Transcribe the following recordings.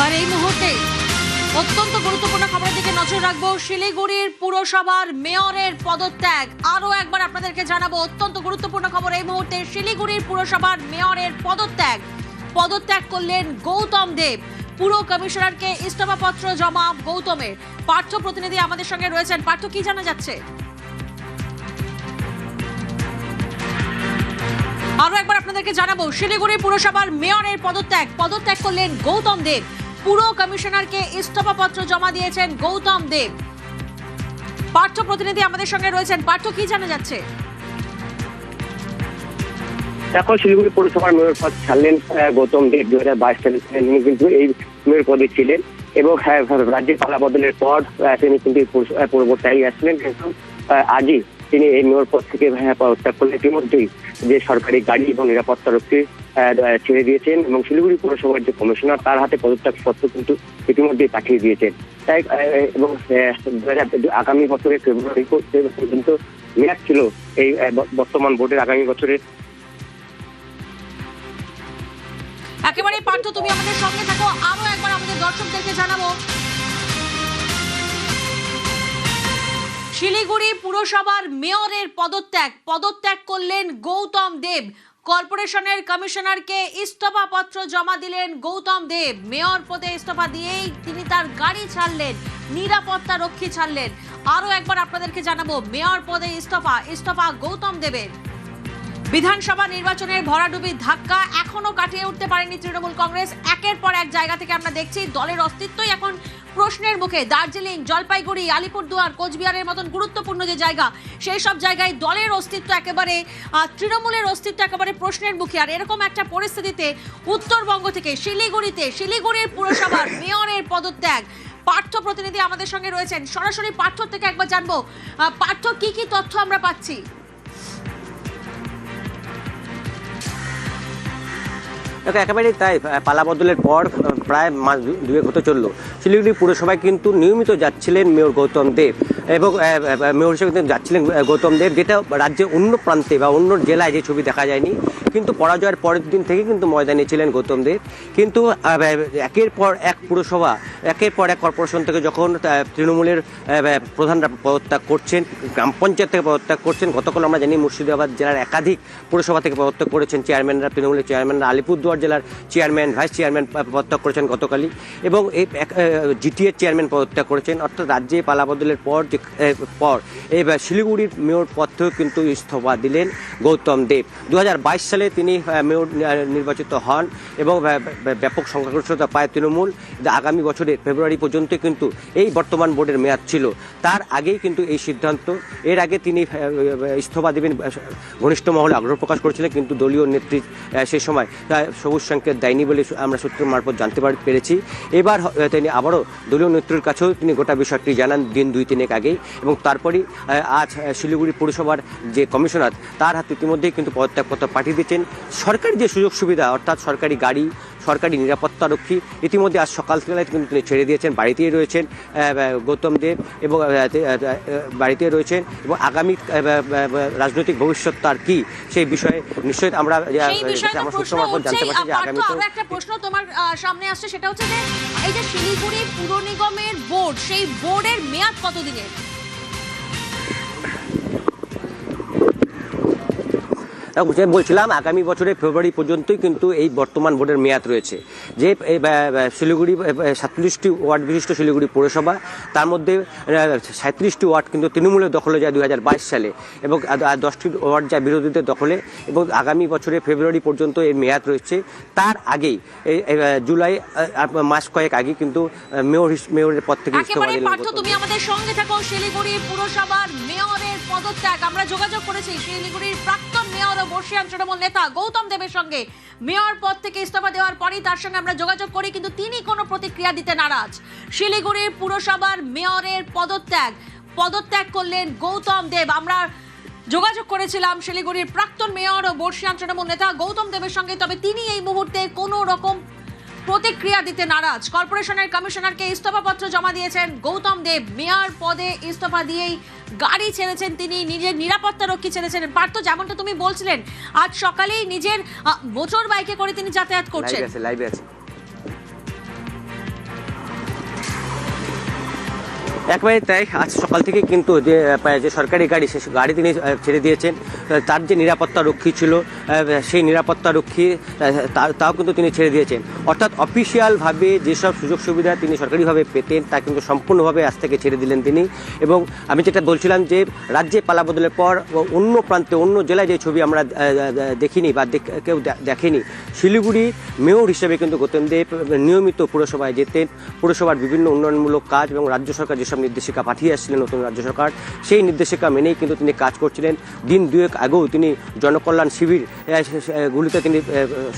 আর এই মুহূর্তে অত্যন্ত গুরুত্বপূর্ণ খবরের দিকে নজর রাখবো। শিলিগুড়ির পুরসভার মেয়রের পদত্যাগ। আরো একবার আপনাদেরকে জানাবো অত্যন্ত গুরুত্বপূর্ণ খবর এই মুহূর্তে। শিলিগুড়ির পুরসভার মেয়রের পদত্যাগ করলেন গৌতম দেব। পুর কমিশনারকে ইস্তফাপত্র জমা গৌতমের। পার্থ প্রতিনিধি আমাদের সঙ্গে রয়েছেন। পার্থ, কি জানা যাচ্ছে? আরো একবার আপনাদেরকে জানাবো, শিলিগুড়ি পুরসভার মেয়রের পদত্যাগ করলেন গৌতম দেব। পুর কমিশনারকে ইস্তফাপত্র জমা দিয়েছেন গৌতম দেব। পার্থ প্রতিনিধি আমাদের সঙ্গে রয়েছেন। পার্থ, কি জানা যাচ্ছে? এখন শিলিগুড়ি পৌরসভার মেয়র পদ ছাড়লেন গৌতম দেব। 2022 সালে তিনি কিন্তু এই মেয়র পদে ছিলেন এবং রাজ্যের পালা বদলের পর তিনি কিন্তু পূর্ববর্তী আসলেন, কিন্তু আজই তিনি এই মেয়র পদ থেকে পদত্যাগ করলেন। ইতিমধ্যেই যে সরকারি গাড়ি এবং নিরাপত্তা রক্ষী ছেড়ে দিয়েছেন এবং শিলিগুড়ি পৌরসভার যে কমিশনার তার হাতে পদত্যাগ পত্র কিন্তু ইতিমধ্যেই পাঠিয়ে দিয়েছেন। তাই এবং আগামী বছরের ফেব্রুয়ারি পর্যন্ত মেয়াদ ছিল এই বর্তমান বোর্ডের। আগামী বছরের একেবারে পার্থ, তুমি আমাদের সঙ্গে থাকো। আরো একবার আমাদের দর্শকদেরকে জানাবো, শিলিগুড়ি পুরসভার মেয়রের পদত্যাগ করলেন গৌতম দেব। কর্পোরেশনের কমিশনারকে ইস্তফাপত্র জমা দিলেন গৌতম দেব। মেয়র পদে ইস্তফা দিয়েই তিনি তার গাড়ি ছাড়লেন, নিরাপত্তা রক্ষী ছাড়লেন। আরো একবার আপনাদেরকে জানাবো, মেয়র পদে ইস্তফা গৌতম দেবের। বিধানসভা নির্বাচনের ভরাডুবির ধাক্কা এখনো কাটিয়ে উঠতে পারেনি তৃণমূল কংগ্রেস। একের পর এক জায়গা থেকে আমরা দেখছি দলের অস্তিত্বই এখন প্রশ্নের মুখে। দার্জিলিং, জলপাইগুড়ি, আলিপুরদুয়ার, কোচবিহারের মতন গুরুত্বপূর্ণ যে জায়গা, সেই সব জায়গায় দলের অস্তিত্ব একেবারে, তৃণমূলের অস্তিত্ব একেবারে প্রশ্নের মুখে। আর এরকম একটা পরিস্থিতিতে উত্তরবঙ্গ থেকে শিলিগুড়ির পুরসভার মেয়রের পদত্যাগ। পার্থ প্রতিনিধি আমাদের সঙ্গে রয়েছেন। সরাসরি পার্থ থেকে একবার জানবো, পার্থ, কি কি তথ্য আমরা পাচ্ছি? একেবারেই তাই। পালা বদলের পর প্রায় মাস দুয়েক হতে চললো। শিলিগুড়ি পুরসভায় কিন্তু নিয়মিত যাচ্ছিলেন মেয়র গৌতম দেব এবং মেয়র হিসেবে যাচ্ছিলেন গৌতম দেব, যেটা রাজ্যের অন্য প্রান্তে বা অন্য জেলায় যে ছবি দেখা যায়নি। কিন্তু পরাজয়ের পরের দিন থেকে কিন্তু ময়দানে ছিলেন গৌতম দেব। কিন্তু একের পর এক পুরসভা, একের পর এক কর্পোরেশন থেকে যখন তৃণমূলের প্রধানরা পদত্যাগ করছেন, গ্রাম পঞ্চায়েত থেকে পদত্যাগ করছেন, গতকাল আমরা জানি মুর্শিদাবাদ জেলার একাধিক পুরসভা থেকে পদত্যাগ করেছেন চেয়ারম্যানরা, তৃণমূলের চেয়ারম্যানরা। আলিপুরদুয়ার জেলার চেয়ারম্যান, ভাইস চেয়ারম্যান পদত্যাগ করেছেন গতকালই, এবং এই জিটিএর চেয়ারম্যান পদত্যাগ করেছেন। অর্থাৎ রাজ্যে পালাবদলের পর এই শিলিগুড়ির মেয়র পদ থেকেও কিন্তু ইস্তফা দিলেন গৌতম দেব। 2022 সালে তিনি মেয়র নির্বাচিত হন এবং ব্যাপক সংখ্যাগরিষ্ঠতা পায় তৃণমূল। আগামী বছরের ফেব্রুয়ারি পর্যন্ত কিন্তু এই বর্তমান বোর্ডের মেয়াদ ছিল। তার আগেই কিন্তু এই সিদ্ধান্ত। এর আগে তিনি ইস্তফা দেবেন ঘনিষ্ঠ মহলে আগ্রহ প্রকাশ করেছিলেন, কিন্তু দলীয় নেত্রী সে সময় সবুজ সংকেত দেয়নি বলে আমরা সূত্রের মারফত জানতে পেরেছি। এবার তিনি আবারও দলীয় নেত্রীর কাছেও তিনি গোটা বিষয়টি জানান দিন 2-3 আগেই, এবং তারপরই আজ শিলিগুড়ি পৌরসভার যে কমিশনার তার হাতে ইতিমধ্যেই কিন্তু পদত্যাগপত্র পাঠিয়ে দিচ্ছেন। সরকারি যে সুযোগ সুবিধা, অর্থাৎ সরকারি গাড়ি, সরকারি নিরাপত্তা রক্ষী, ইতিমধ্যে আজ সকালবেলায় কিন্তু তিনি ছেড়ে দিয়েছেন। বাড়িতেই রয়েছেন গৌতম দেব এবং বাড়িতে রয়েছেন, এবং আগামী রাজনৈতিক ভবিষ্যৎ তার কি সেই বিষয়ে নিশ্চয়ই আমরা সূত্র মারফত জানতে পারছি যে আগামী একটা প্রশ্ন তোমার সামনে আসছে, সেটা হচ্ছে যে এই যে শিলিগুড়ি পুর নিগমের বোর্ড, সেই বোর্ডের মেয়াদ কতদিনের? বলছিলাম আগামী বছরের ফেব্রুয়ারি পর্যন্তই কিন্তু এই বর্তমান বোর্ডের মেয়াদ রয়েছে। যে শিলিগুড়ি 47টি ওয়ার্ড বিশিষ্ট শিলিগুড়ি পৌরসভা, তার মধ্যে 37টি ওয়ার্ড কিন্তু তৃণমূলের দখলে যায় 2022 সালে, এবং 10টি ওয়ার্ড যায় বিরোধীদের দখলে, এবং আগামী বছরের ফেব্রুয়ারি পর্যন্ত এর মেয়াদ রয়েছে। তার আগেই জুলাই মাস কয়েক আগে কিন্তু মেয়রের পদ থেকে ইস্তফা দিলেন। তুমি আমাদের সঙ্গে থাকো। শিলিগুড়ি পুরসভার মেয়রের পদত্যাগ। আমরা যোগাযোগ করেছি শিলিগুড়ির প্রাক্তন মেয়র ও বর্ষিয়ান তৃণমূল নেতা গৌতম দেবের সঙ্গে। মেয়র পদ থেকে ইস্তফা দেওয়ার পরই তার সঙ্গে আমরা যোগাযোগ করি, কিন্তু তিনি কোনো প্রতিক্রিয়া দিতে নারাজ। শিলিগুড়ির পুরসভার মেয়রের পদত্যাগ করলেন গৌতম দেব। আমরা যোগাযোগ করেছিলাম শিলিগুড়ির প্রাক্তন মেয়র ও বর্ষিয়ান তৃণমূল নেতা গৌতম দেবের সঙ্গে, তবে তিনি এই মুহূর্তে কোনো রকম প্রতিক্রিয়া দিতে নারাজ। কর্পোরেশনের কমিশনারকে ইস্তফাপত্র জমা দিয়েছেন গৌতম দেব। মেয়র পদে ইস্তফা দিয়েই গাড়ি ছেড়েছেন তিনি, নিজের নিরাপত্তা রক্ষী ছেড়েছেন। পার্থ, যেমনটা তুমি বলছিলেন, আজ সকালেই নিজের মোটর বাইকে করে তিনি যাতায়াত করছেন। লাইভে আছে। একবারে তাই। আজ সকাল থেকে কিন্তু যে সরকারি গাড়ি সে গাড়ি তিনি ছেড়ে দিয়েছেন। তার যে নিরাপত্তা রক্ষী ছিল সেই নিরাপত্তা রক্ষী তাও কিন্তু তিনি ছেড়ে দিয়েছেন। অর্থাৎ অফিসিয়ালভাবে যেসব সুযোগ সুবিধা তিনি সরকারিভাবে পেতেন তা কিন্তু সম্পূর্ণভাবে আজ থেকে ছেড়ে দিলেন তিনি। এবং আমি যেটা বলছিলাম যে রাজ্যে পালাবদলের পর অন্য প্রান্তে অন্য জেলায় যে ছবি আমরা দেখিনি বা কেউ দেখেনি, শিলিগুড়ি মেয়র হিসেবে কিন্তু গৌতম দেব নিয়মিত পুরসভায় যেতেন। পুরসভার বিভিন্ন উন্নয়নমূলক কাজ এবং রাজ্য সরকার যেসব নির্দেশিকা পাঠিয়ে আসছিলেন নতুন রাজ্য সরকার, সেই নির্দেশিকা মেনেই কিন্তু তিনি কাজ করছিলেন। দিন দুয়েক আগেও তিনি জনকল্যাণ শিবির গুলিতে তিনি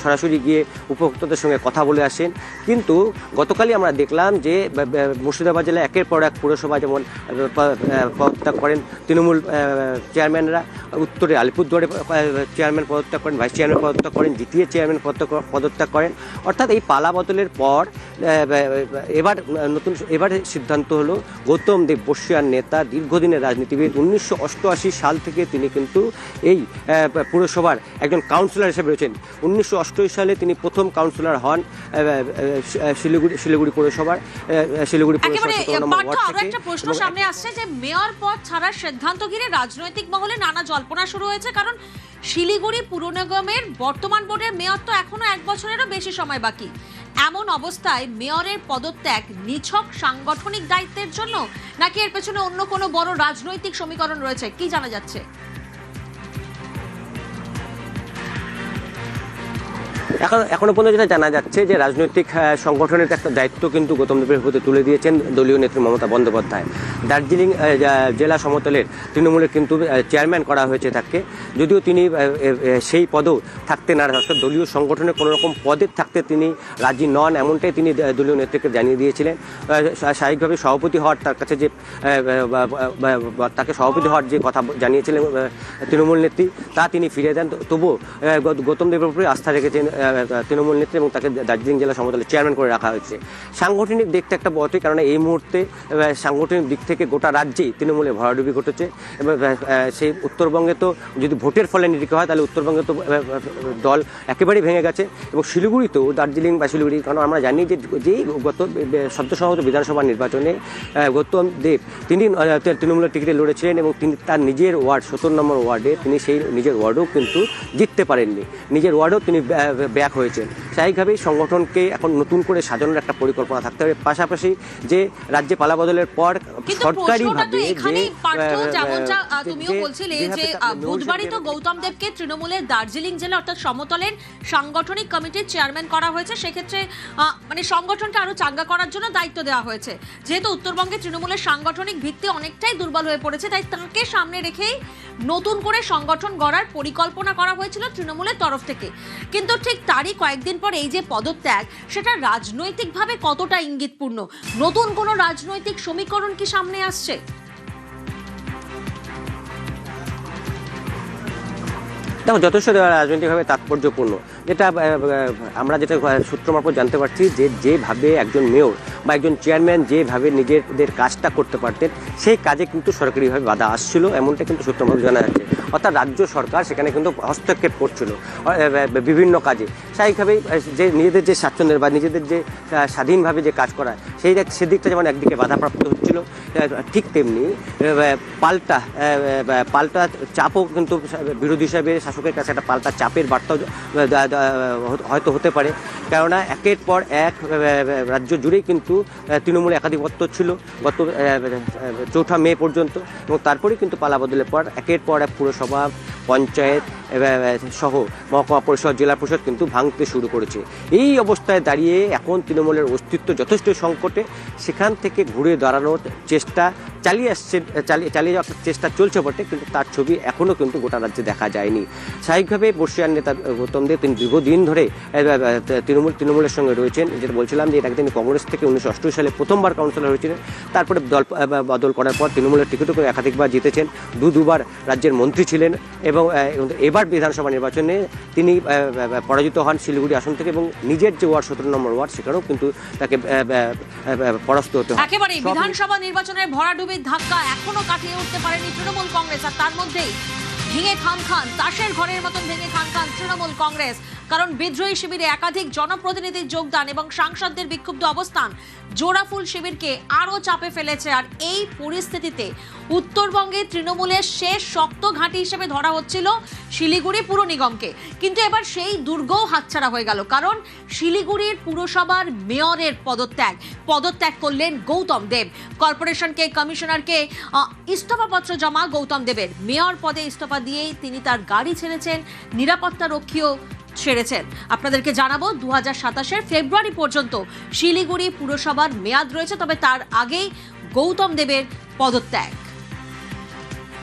সরাসরি গিয়ে উপভোক্তাদের সঙ্গে কথা বলে আসেন। কিন্তু গতকালই আমরা দেখলাম যে মুর্শিদাবাদ জেলায় একের পর এক পুরসভা যেমন পদত্যাগ করেন তৃণমূল চেয়ারম্যানরা, উত্তরে আলিপুরদুয়ারে চেয়ারম্যান পদত্যাগ করেন, ভাইস চেয়ারম্যান পদত্যাগ করেন, জিটিএ চেয়ারম্যান পদত্যাগ করেন। অর্থাৎ এই পালা বদলের পর এবার সিদ্ধান্ত হলো গৌতম দেব বর্ষিয়ান নেতা, দীর্ঘদিনের রাজনীতিবিদ, 1988 সাল থেকে তিনি কিন্তু এই পুরসভার একজন কাউন্সিলর হিসেবে রয়েছেন। 1988 সালে তিনি প্রথম কাউন্সিলর হন শিলিগুড়ি পৌরসভার শিলিগুড়ি একটা প্রশ্ন সামনে আসছে যে মেয়র পদ ছাড়ার সিদ্ধান্ত ঘিরে রাজনৈতিক মহলে নানা জল্পনা শুরু হয়েছে। কারণ শিলিগুড়ি পুর নিগমের বর্তমান বোর্ডের মেয়র তো এখনো 1 বছরেরও বেশি সময় বাকি। এমন অবস্থায় মেয়রের পদত্যাগ নিছক সাংগঠনিক দায়িত্বের জন্য, নাকি এর পেছনে অন্য কোনো বড় রাজনৈতিক সমীকরণ রয়েছে, কি জানা যাচ্ছে? এখনো পর্যন্ত যেটা জানা যাচ্ছে যে রাজনৈতিক সংগঠনের একটা দায়িত্ব কিন্তু গৌতম দেবের প্রতি তুলে দিয়েছেন দলীয় নেত্রী মমতা বন্দ্যোপাধ্যায়। দার্জিলিং জেলা সমতলের তৃণমূলের কিন্তু চেয়ারম্যান করা হয়েছে তাকে, যদিও তিনি সেই পদেও থাকতে না, দলীয় সংগঠনের কোনো রকম পদে থাকতে তিনি রাজি নন, এমনটাই তিনি দলীয় নেত্রীকে জানিয়ে দিয়েছিলেন। স্বাভাবিকভাবে সভাপতি হওয়ার তার কাছে যে তাকে সভাপতি হওয়ার যে কথা জানিয়েছিলেন তৃণমূল নেত্রী, তা তিনি ফিরিয়ে দেন। তবুও গৌতম দেবের উপরে আস্থা রেখেছেন তৃণমূল নেত্রী এবং তাকে দার্জিলিং জেলা সমতলে চেয়ারম্যান করে রাখা হয়েছে। সাংগঠনিক দিকটা একটা বটে, কারণ এই মুহূর্তে সাংগঠনিক দিক থেকে গোটা রাজ্যেই তৃণমূলের ভরাডুবি ঘটেছে। এবং সেই উত্তরবঙ্গে তো যদি ভোটের ফলে নিরীক্ষা হয় তাহলে উত্তরবঙ্গে তো দল একেবারেই ভেঙে গেছে। এবং শিলিগুড়িতেও দার্জিলিং বা শিলিগুড়ি, কারণ আমরা জানি যে যেই গত সদ্যসমাগত বিধানসভা নির্বাচনে গৌতম দেব তিনি তৃণমূলের টিকিটে লড়েছিলেন এবং তিনি তার নিজের ওয়ার্ড 17 নম্বর ওয়ার্ডে তিনি সেই নিজের ওয়ার্ডেও কিন্তু জিততে পারেননি, নিজের ওয়ার্ডেও তিনি ব্যাক হয়েছেন। স্বাভাবিকভাবেই সংগঠনকে এখন নতুন করে সাজানোর একটা পরিকল্পনা থাকতে হবে। পাশাপাশি যে রাজ্যে পালা বদলের পর সরকারিভাবে তুমিও বলছিলে যে বুধবারই তো গৌতম দেবকে তৃণমূলের দার্জিলিং জেলা অর্থাৎ সমতলের সাংগঠনিক কমিটির চেয়ারম্যান করা হয়েছে। সেক্ষেত্রে মানে সংগঠনকে আরো চাঙ্গা করার জন্য দায়িত্ব দেওয়া হয়েছে। যেহেতু উত্তরবঙ্গে তৃণমূলের সাংগঠনিক ভিত্তি অনেকটাই দুর্বল হয়ে পড়েছে, তাই তাকে সামনে রেখেই নতুন করে সংগঠন গড়ার পরিকল্পনা করা হয়েছিল তৃণমূলের তরফ থেকে। কিন্তু ঠিক তারই কয়েকদিন পর এই যে পদত্যাগ, সেটা রাজনৈতিকভাবে কতটা ইঙ্গিতপূর্ণ? নতুন কোনো রাজনৈতিক সমীকরণ কি সামনে আসছে? দেখো, যথেষ্ট রাজনৈতিকভাবে তাৎপর্যপূর্ণ। যেটা আমরা যেটা সূত্র মারফত জানতে পারছি যে যেভাবে একজন মেয়র বা একজন চেয়ারম্যান যেভাবে নিজেদের কাজটা করতে পারতেন, সেই কাজে কিন্তু সরকারিভাবে বাধা আসছিল, এমনটা কিন্তু সূত্র মারফত জানা যাচ্ছে। অর্থাৎ রাজ্য সরকার সেখানে কিন্তু হস্তক্ষেপ করছিল বিভিন্ন কাজে। স্বাভাবিকভাবেই যে নিজেদের যে স্বাচ্ছন্দ্যের বা নিজেদের যে স্বাধীনভাবে যে কাজ করা, সেদিকটা যেমন একদিকে বাধাপ্রাপ্ত হচ্ছিল, ঠিক তেমনি পাল্টা চাপও কিন্তু বিরোধী হিসাবে শাসকের কাছে একটা পাল্টা চাপের বার্তাও হয়তো হতে পারে। কেননা একের পর এক রাজ্য জুড়েই কিন্তু তৃণমূল একাধিপত্য ছিল গত 4 মে পর্যন্ত, এবং তারপরেই কিন্তু পালা বদলের পর একের পর এক পুরসভা, পঞ্চায়েত সহ মহকুমা পরিষদ, জেলা পরিষদ কিন্তু ভাঙতে শুরু করেছে। এই অবস্থায় দাঁড়িয়ে এখন তৃণমূলের অস্তিত্ব যথেষ্ট সংকটে। সেখান থেকে ঘুরে দাঁড়ানোর চেষ্টা চালিয়ে যাওয়ার চেষ্টা চলছে বটে, কিন্তু তার ছবি এখনও কিন্তু গোটা রাজ্যে দেখা যায়নি। স্বাভাবিকভাবে বর্ষিয়ান নেতা গৌতম দেব তিনি দীর্ঘদিন ধরে তৃণমূলের সঙ্গে রয়েছেন। যেটা বলছিলাম যে এটাকে তিনি কংগ্রেস থেকে 1988 সালে প্রথমবার কাউন্সিলর হয়েছিলেন। তারপরে দল বদল করার পর তৃণমূলের টিকিটও করে একাধিকবার জিতেছেন, দুবার রাজ্যের মন্ত্রী ছিলেন এবং এবার বিধানসভা নির্বাচনে তিনি পরাজিত হন শিলিগুড়ি আসন থেকে, এবং নিজের যে ওয়ার্ড 17 নম্বর ওয়ার্ড সেখানেও কিন্তু তাকে পরাস্ত হতে হয়। একেবারে বিধানসভা নির্বাচনের ভরাডুবির ধাক্কা এখনো কাটিয়ে উঠতে পারেনি তৃণমূল কংগ্রেস, আর তার মধ্যেই ভেঙে খান তাসের ঘরের মতন ভেঙে খান তৃণমূল কংগ্রেস। কারণ বিদ্রোহী শিবিরে একাধিক জনপ্রতিনিধির যোগদান এবং সাংসদদের বিক্ষুব্ধ অবস্থান জোড়াফুল শিবিরকে আরও চাপে ফেলেছে। আর এই পরিস্থিতিতে উত্তরবঙ্গে তৃণমূলের শেষ শক্ত ঘাঁটি হিসেবে ধরা হচ্ছিল শিলিগুড়ি পুর নিগমকে, কিন্তু এবার সেই দুর্গও হাতছাড়া হয়ে গেল, কারণ শিলিগুড়ির পুরসভার মেয়রের পদত্যাগ করলেন গৌতম দেব। কর্পোরেশনকে কমিশনারকে ইস্তফাপত্র জমা গৌতম দেবের। মেয়র পদে ইস্তফা দিয়েই তিনি তার গাড়ি ছেড়েছেন, নিরাপত্তা রক্ষীও ছেড়েছেন। আপনাদেরকে জানাবো 2027 ফেব্রুয়ারি পর্যন্ত শিলিগুড়ি পুরসভার মেয়াদ রয়েছে, তবে তার আগেই গৌতম দেবের পদত্যাগ।